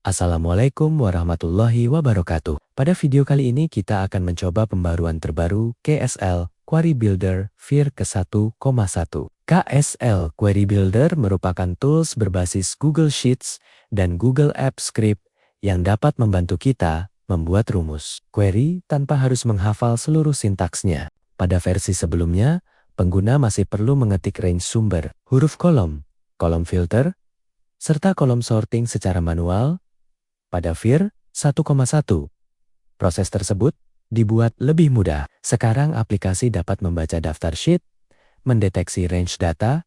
Assalamualaikum warahmatullahi wabarakatuh. Pada video kali ini kita akan mencoba pembaruan terbaru KSL Query Builder Vir ke-1,1. KSL Query Builder merupakan tools berbasis Google Sheets dan Google Apps Script yang dapat membantu kita membuat rumus query tanpa harus menghafal seluruh sintaksnya. Pada versi sebelumnya, pengguna masih perlu mengetik range sumber, huruf kolom, kolom filter, serta kolom sorting secara manual. Pada Vir 1,1, proses tersebut dibuat lebih mudah. Sekarang aplikasi dapat membaca daftar sheet, mendeteksi range data,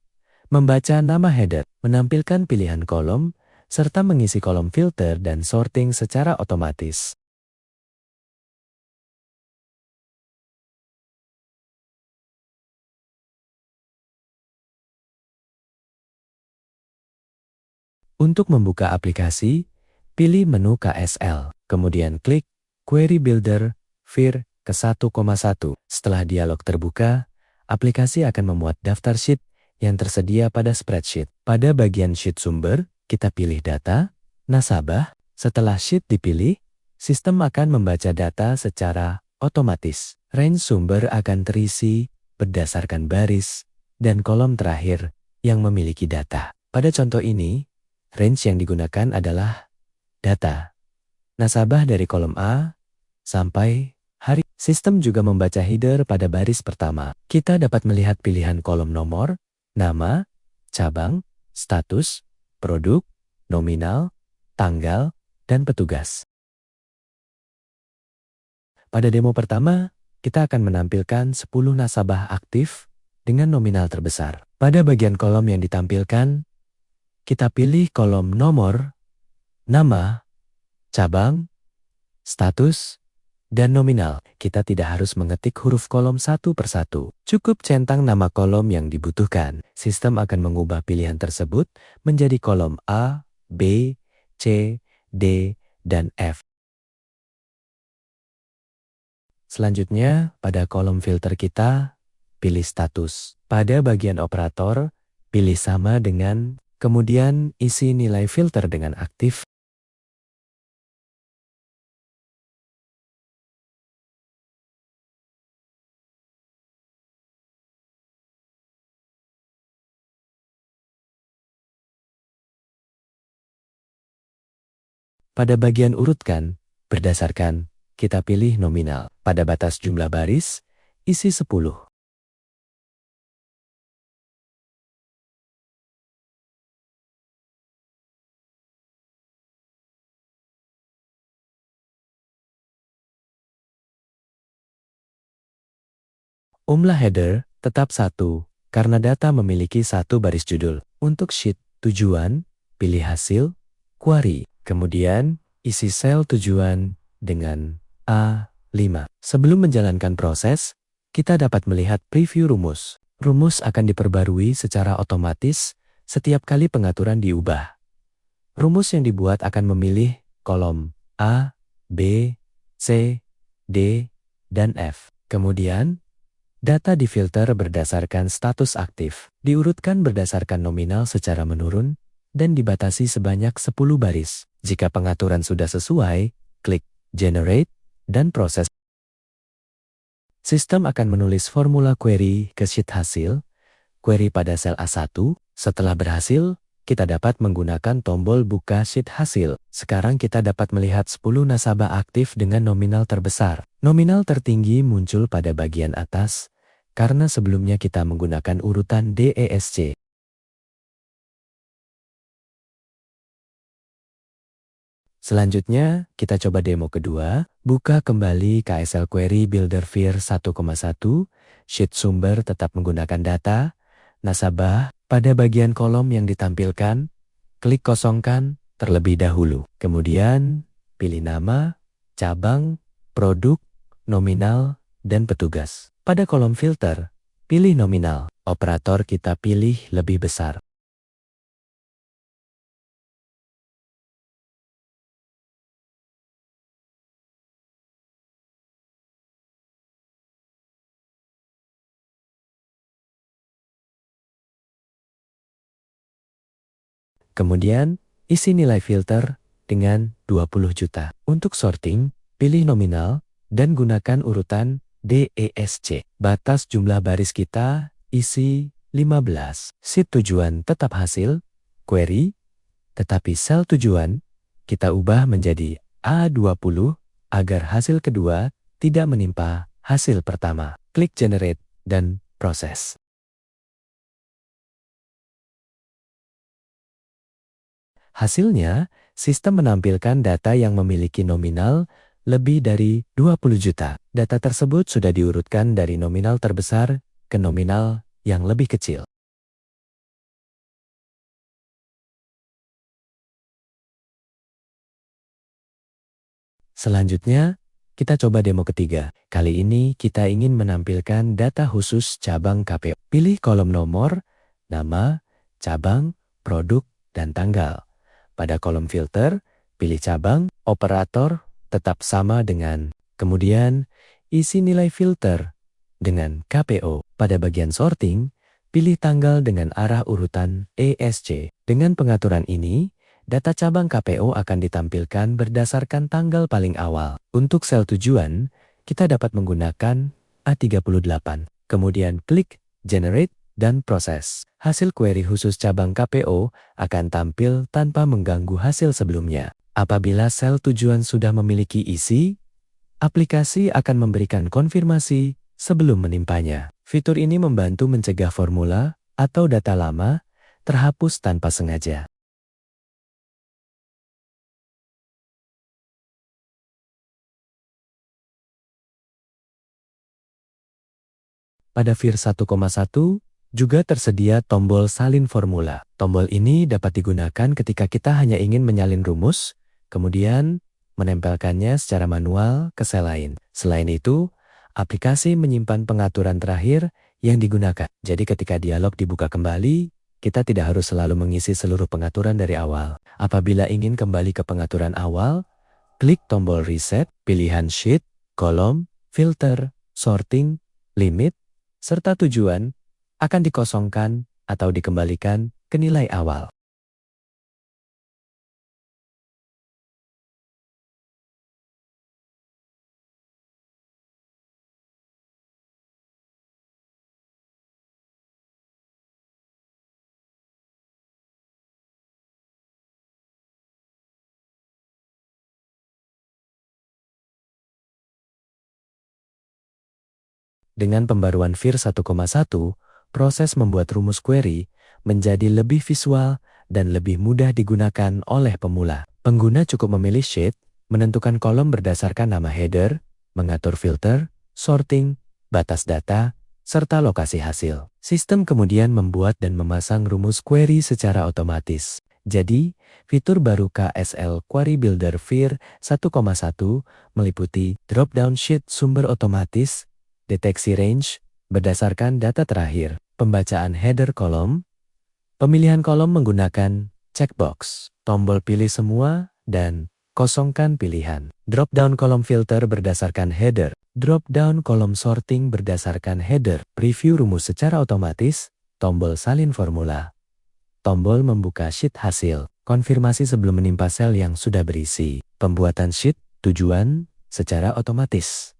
membaca nama header, menampilkan pilihan kolom, serta mengisi kolom filter dan sorting secara otomatis. Untuk membuka aplikasi, pilih menu KSL, kemudian klik Query Builder Vir ke-1,1. Setelah dialog terbuka, aplikasi akan memuat daftar sheet yang tersedia pada spreadsheet. Pada bagian sheet sumber, kita pilih data, nasabah. Setelah sheet dipilih, sistem akan membaca data secara otomatis. Range sumber akan terisi berdasarkan baris dan kolom terakhir yang memiliki data. Pada contoh ini, range yang digunakan adalah data nasabah dari kolom A sampai hari. Sistem juga membaca header pada baris pertama. Kita dapat melihat pilihan kolom nomor, nama, cabang, status, produk, nominal, tanggal, dan petugas. Pada demo pertama, kita akan menampilkan 10 nasabah aktif dengan nominal terbesar. Pada bagian kolom yang ditampilkan, kita pilih kolom nomor, nama, cabang, status, dan nominal. Kita tidak harus mengetik huruf kolom satu persatu. Cukup centang nama kolom yang dibutuhkan. Sistem akan mengubah pilihan tersebut menjadi kolom A, B, C, D, dan F. Selanjutnya, pada kolom filter kita, pilih status. Pada bagian operator, pilih sama dengan, kemudian isi nilai filter dengan aktif. Pada bagian urutkan, berdasarkan, kita pilih nominal. Pada batas jumlah baris, isi 10. Umlah header tetap 1, karena data memiliki satu baris judul. Untuk sheet tujuan, pilih hasil, query. Kemudian, isi sel tujuan dengan A5. Sebelum menjalankan proses, kita dapat melihat preview rumus. Rumus akan diperbarui secara otomatis setiap kali pengaturan diubah. Rumus yang dibuat akan memilih kolom A, B, C, D, dan F. Kemudian, data difilter berdasarkan status aktif, diurutkan berdasarkan nominal secara menurun, dan dibatasi sebanyak 10 baris. Jika pengaturan sudah sesuai, klik Generate, dan proses. Sistem akan menulis formula query ke sheet hasil, query pada sel A1. Setelah berhasil, kita dapat menggunakan tombol buka sheet hasil. Sekarang kita dapat melihat 10 nasabah aktif dengan nominal terbesar. Nominal tertinggi muncul pada bagian atas, karena sebelumnya kita menggunakan urutan DESC. Selanjutnya, kita coba demo kedua. Buka kembali KSL Query Builder Vir 1,1. Sheet sumber tetap menggunakan data, nasabah. Pada bagian kolom yang ditampilkan, klik kosongkan terlebih dahulu. Kemudian, pilih nama, cabang, produk, nominal, dan petugas. Pada kolom filter, pilih nominal. Operator kita pilih lebih besar. Kemudian, isi nilai filter dengan 20 juta. Untuk sorting, pilih nominal dan gunakan urutan DESC. Batas jumlah baris kita isi 15. Sheet tujuan tetap hasil, query, tetapi sel tujuan kita ubah menjadi A20 agar hasil kedua tidak menimpa hasil pertama. Klik generate dan proses. Hasilnya, sistem menampilkan data yang memiliki nominal lebih dari 20 juta. Data tersebut sudah diurutkan dari nominal terbesar ke nominal yang lebih kecil. Selanjutnya, kita coba demo ketiga. Kali ini kita ingin menampilkan data khusus cabang KPO. Pilih kolom nomor, nama, cabang, produk, dan tanggal. Pada kolom filter, pilih cabang, operator, tetap sama dengan. Kemudian, isi nilai filter dengan KPO. Pada bagian sorting, pilih tanggal dengan arah urutan ESC. Dengan pengaturan ini, data cabang KPO akan ditampilkan berdasarkan tanggal paling awal. Untuk sel tujuan, kita dapat menggunakan A38. Kemudian klik Generate dan proses. Hasil query khusus cabang KPO akan tampil tanpa mengganggu hasil sebelumnya. Apabila sel tujuan sudah memiliki isi, aplikasi akan memberikan konfirmasi sebelum menimpanya. Fitur ini membantu mencegah formula atau data lama terhapus tanpa sengaja. Pada VIR 1,1, juga tersedia tombol salin formula. Tombol ini dapat digunakan ketika kita hanya ingin menyalin rumus, kemudian menempelkannya secara manual ke sel lain. Selain itu, aplikasi menyimpan pengaturan terakhir yang digunakan. Jadi ketika dialog dibuka kembali, kita tidak harus selalu mengisi seluruh pengaturan dari awal. Apabila ingin kembali ke pengaturan awal, klik tombol reset, pilihan sheet, kolom, filter, sorting, limit, serta tujuan akan dikosongkan atau dikembalikan ke nilai awal. Dengan pembaruan VIR 1,1, proses membuat rumus query menjadi lebih visual dan lebih mudah digunakan oleh pemula. Pengguna cukup memilih sheet, menentukan kolom berdasarkan nama header, mengatur filter, sorting, batas data, serta lokasi hasil. Sistem kemudian membuat dan memasang rumus query secara otomatis. Jadi, fitur baru KSL Query Builder VIR 1,1 meliputi drop-down sheet sumber otomatis, deteksi range berdasarkan data terakhir, pembacaan header kolom, pemilihan kolom menggunakan checkbox, tombol pilih semua, dan kosongkan pilihan. Drop-down kolom filter berdasarkan header, drop-down kolom sorting berdasarkan header, preview rumus secara otomatis, tombol salin formula, tombol membuka sheet hasil, konfirmasi sebelum menimpa sel yang sudah berisi, pembuatan sheet tujuan secara otomatis,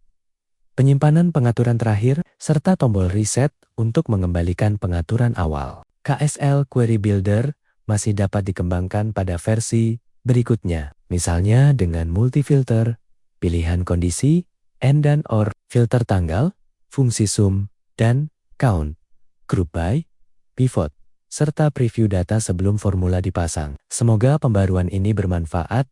penyimpanan pengaturan terakhir, serta tombol reset untuk mengembalikan pengaturan awal. KSL Query Builder masih dapat dikembangkan pada versi berikutnya, misalnya dengan multi-filter, pilihan kondisi, and dan or, filter tanggal, fungsi sum, dan count, group by, pivot, serta preview data sebelum formula dipasang. Semoga pembaruan ini bermanfaat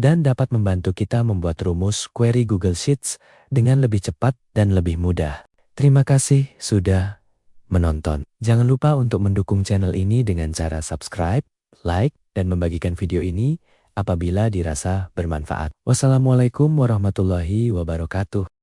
dan dapat membantu kita membuat rumus query Google Sheets dengan lebih cepat dan lebih mudah. Terima kasih sudah menonton. Jangan lupa untuk mendukung channel ini dengan cara subscribe, like, dan membagikan video ini apabila dirasa bermanfaat. Wassalamualaikum warahmatullahi wabarakatuh.